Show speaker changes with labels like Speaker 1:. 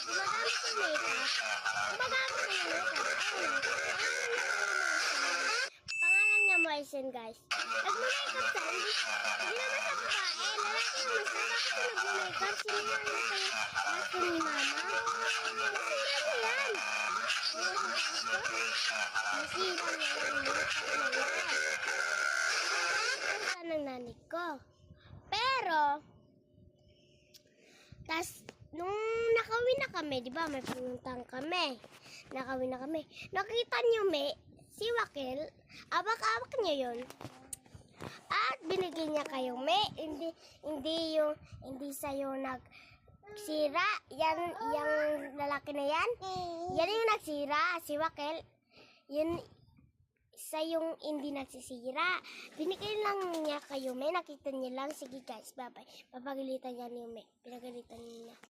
Speaker 1: gumagamit ng makeup. Gumagamit ng makeup. Pangalan niya Moisen, guys. Nagma-makeup siya. Hindi naman sa babae. Lalaki naman siya. Bakit siya nagma-makeup? Sinihan niya kayo lahat ni mama. Nasira niya yan. Nasira niya yung makeup na yan. Ng nanay ko. Pero, nung nakawin na kami, di ba, may pununtang kami. Nakawin na kami. Nakita niyo, si Wakil, abak-abak niya yun. At binigyan niya kayong hindi sa'yo nagsira. Yung lalaki na yan. Yan yung nagsira, si Wakil. Yun, sa yung hindi nagsisira. Binigay lang niya kayo, nakita niya lang. Sige guys, bye-bye. Papagalitan niya ni Pinagalitan niya.